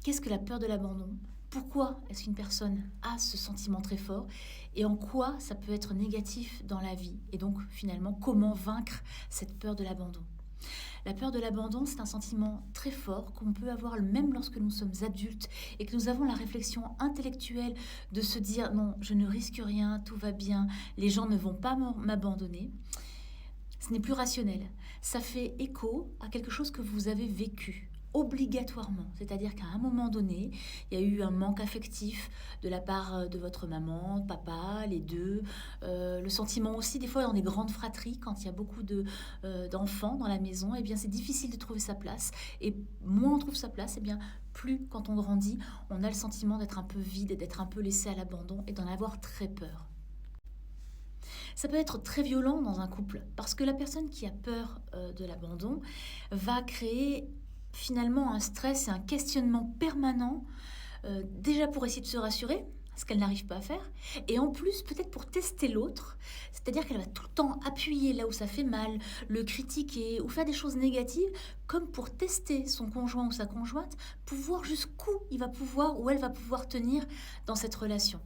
Qu'est-ce que la peur de l'abandon? Pourquoi est-ce qu'une personne a ce sentiment très fort? Et en quoi ça peut être négatif dans la vie? Et donc finalement, comment vaincre cette peur de l'abandon? La peur de l'abandon, c'est un sentiment très fort qu'on peut avoir même lorsque nous sommes adultes et que nous avons la réflexion intellectuelle de se dire non, je ne risque rien, tout va bien, les gens ne vont pas m'abandonner. Ce n'est plus rationnel. Ça fait écho à quelque chose que vous avez vécu obligatoirement. C'est-à-dire qu'à un moment donné, il y a eu un manque affectif de la part de votre maman, papa, les deux. Le sentiment aussi, des fois, dans les grandes fratries, quand il y a beaucoup d'enfants dans la maison, eh bien, c'est difficile de trouver sa place. Et moins on trouve sa place, eh bien, plus, quand on grandit, on a le sentiment d'être un peu vide, d'être un peu laissé à l'abandon et d'en avoir très peur. Ça peut être très violent dans un couple parce que la personne qui a peur de l'abandon va créer finalement un stress et un questionnement permanent, déjà pour essayer de se rassurer, ce qu'elle n'arrive pas à faire, et en plus peut-être pour tester l'autre, c'est-à-dire qu'elle va tout le temps appuyer là où ça fait mal, le critiquer ou faire des choses négatives, comme pour tester son conjoint ou sa conjointe, pour voir jusqu'où il va pouvoir ou elle va pouvoir tenir dans cette relation.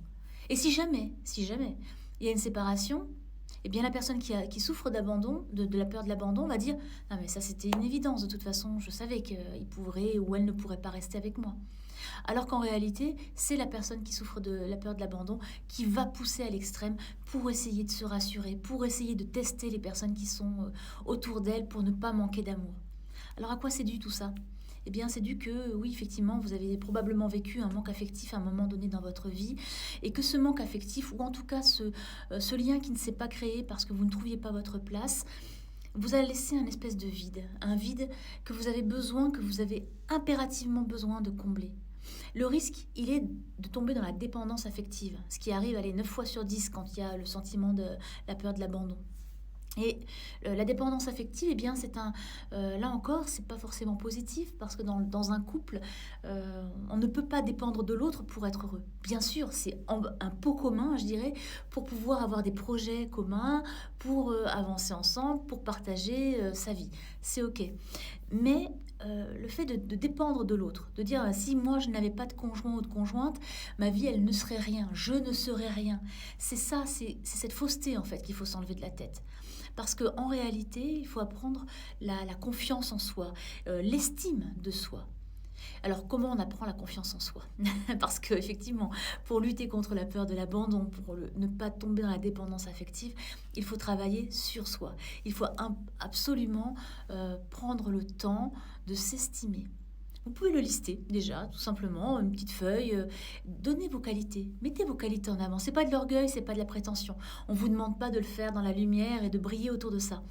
Et si jamais, il y a une séparation, eh bien la personne qui souffre d'abandon, de la peur de l'abandon, va dire « Ah mais ça c'était une évidence, de toute façon je savais qu'il pourrait ou elle ne pourrait pas rester avec moi ». Alors qu'en réalité, c'est la personne qui souffre de la peur de l'abandon qui va pousser à l'extrême pour essayer de se rassurer, pour essayer de tester les personnes qui sont autour d'elle pour ne pas manquer d'amour. Alors à quoi c'est dû tout ça? Eh bien, c'est dû que, oui, effectivement, vous avez probablement vécu un manque affectif à un moment donné dans votre vie, et que ce manque affectif, ou en tout cas ce lien qui ne s'est pas créé parce que vous ne trouviez pas votre place, vous a laissé un espèce de vide, un vide que vous avez besoin, que vous avez impérativement besoin de combler. Le risque, il est de tomber dans la dépendance affective, ce qui arrive, allez, 9 fois sur 10 quand il y a le sentiment de la peur de l'abandon. Et la dépendance affective, eh bien, là encore, c'est pas forcément positif parce que dans un couple, on ne peut pas dépendre de l'autre pour être heureux. Bien sûr, c'est un pot commun, je dirais, pour pouvoir avoir des projets communs, pour avancer ensemble, pour partager sa vie. C'est ok. Mais le fait de dépendre de l'autre, de dire si moi je n'avais pas de conjoint ou de conjointe, ma vie elle ne serait rien, je ne serais rien. C'est ça, c'est cette fausseté en fait qu'il faut s'enlever de la tête. Parce qu'en réalité, il faut apprendre la confiance en soi, l'estime de soi. Alors, comment on apprend la confiance en soi? Parce qu'effectivement, pour lutter contre la peur de l'abandon, pour ne pas tomber dans la dépendance affective, il faut travailler sur soi. Il faut absolument prendre le temps de s'estimer. Vous pouvez le lister déjà, tout simplement, une petite feuille. Donnez vos qualités, mettez vos qualités en avant. C'est pas de l'orgueil, c'est pas de la prétention. On vous demande pas de le faire dans la lumière et de briller autour de ça.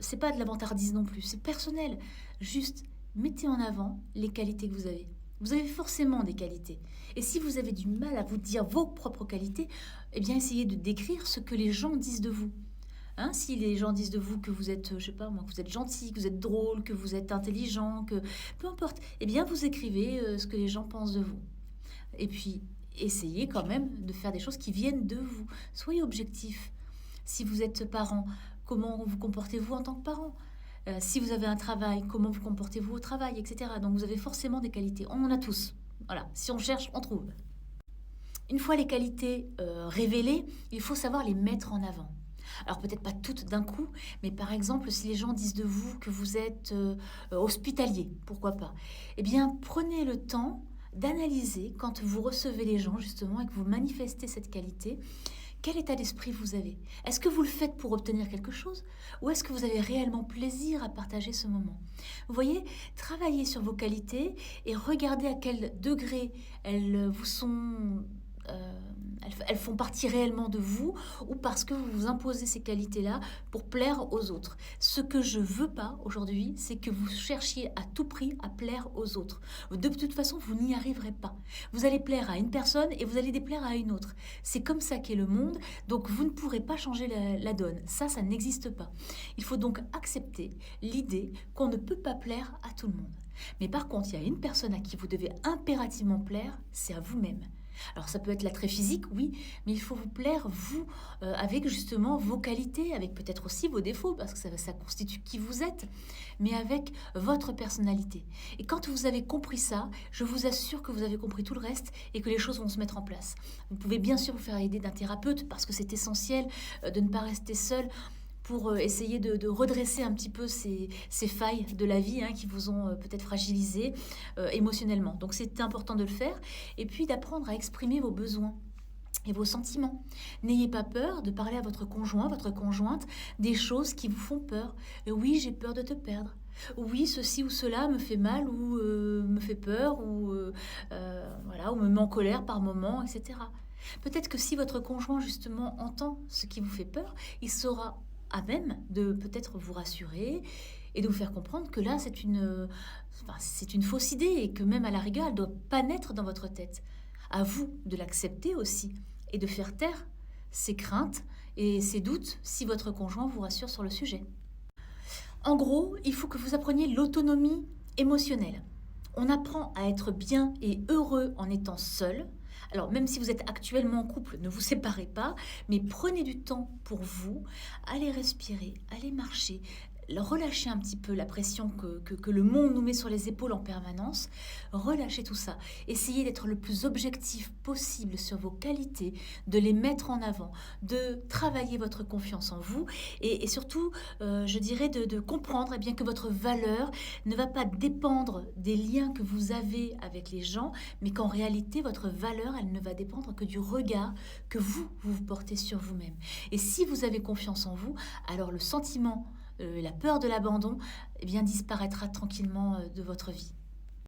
C'est pas de la vantardise non plus, c'est personnel. Juste mettez en avant les qualités que vous avez. Vous avez forcément des qualités. Et si vous avez du mal à vous dire vos propres qualités, eh bien essayez de décrire ce que les gens disent de vous. Hein, si les gens disent de vous que vous êtes, je sais pas moi, que vous êtes gentil, que vous êtes drôle, que vous êtes intelligent, que peu importe, eh bien vous écrivez ce que les gens pensent de vous. Et puis essayez quand même de faire des choses qui viennent de vous. Soyez objectif. Si vous êtes parent, comment vous comportez-vous en tant que parent? Si vous avez un travail, comment vous comportez-vous au travail, etc. Donc vous avez forcément des qualités. On en a tous. Voilà, si on cherche, on trouve. Une fois les qualités révélées, il faut savoir les mettre en avant. Alors peut-être pas toutes d'un coup, mais par exemple, si les gens disent de vous que vous êtes hospitalier, pourquoi pas? Eh bien, prenez le temps d'analyser quand vous recevez les gens justement et que vous manifestez cette qualité. Quel état d'esprit vous avez? Est-ce que vous le faites pour obtenir quelque chose ou est-ce que vous avez réellement plaisir à partager ce moment? Vous voyez, travaillez sur vos qualités et regardez à quel degré elles vous sont... elles font partie réellement de vous ou parce que vous vous imposez ces qualités-là pour plaire aux autres. Ce que je veux pas aujourd'hui, c'est que vous cherchiez à tout prix à plaire aux autres. De toute façon, vous n'y arriverez pas. Vous allez plaire à une personne et vous allez déplaire à une autre. C'est comme ça qu'est le monde, donc vous ne pourrez pas changer la donne. Ça n'existe pas. Il faut donc accepter l'idée qu'on ne peut pas plaire à tout le monde. Mais par contre, il y a une personne à qui vous devez impérativement plaire, c'est à vous-même. Alors ça peut être l'attrait physique, oui, mais il faut vous plaire, vous, avec justement vos qualités, avec peut-être aussi vos défauts, parce que ça constitue qui vous êtes, mais avec votre personnalité. Et quand vous avez compris ça, je vous assure que vous avez compris tout le reste et que les choses vont se mettre en place. Vous pouvez bien sûr vous faire aider d'un thérapeute, parce que c'est essentiel de ne pas rester seul pour essayer de redresser un petit peu ces failles de la vie qui vous ont peut-être fragilisé émotionnellement. Donc c'est important de le faire. Et puis d'apprendre à exprimer vos besoins et vos sentiments. N'ayez pas peur de parler à votre conjoint, votre conjointe, des choses qui vous font peur. Oui, j'ai peur de te perdre. Oui, ceci ou cela me fait mal ou me fait peur voilà, ou me met en colère par moment, etc. Peut-être que si votre conjoint justement entend ce qui vous fait peur, il saura à même de peut-être vous rassurer et de vous faire comprendre que là, c'est une fausse idée et que même à la rigueur, elle ne doit pas naître dans votre tête. À vous de l'accepter aussi et de faire taire ses craintes et ses doutes si votre conjoint vous rassure sur le sujet. En gros, il faut que vous appreniez l'autonomie émotionnelle. On apprend à être bien et heureux en étant seul. Alors, même si vous êtes actuellement en couple, ne vous séparez pas, mais prenez du temps pour vous, allez respirer, allez marcher, relâchez un petit peu la pression que le monde nous met sur les épaules en permanence, relâchez tout ça, essayez d'être le plus objectif possible sur vos qualités, de les mettre en avant, de travailler votre confiance en vous et surtout, je dirais, de comprendre bien que votre valeur ne va pas dépendre des liens que vous avez avec les gens, mais qu'en réalité, votre valeur, elle ne va dépendre que du regard que vous portez sur vous-même. Et si vous avez confiance en vous, alors le sentiment la peur de l'abandon disparaîtra tranquillement de votre vie.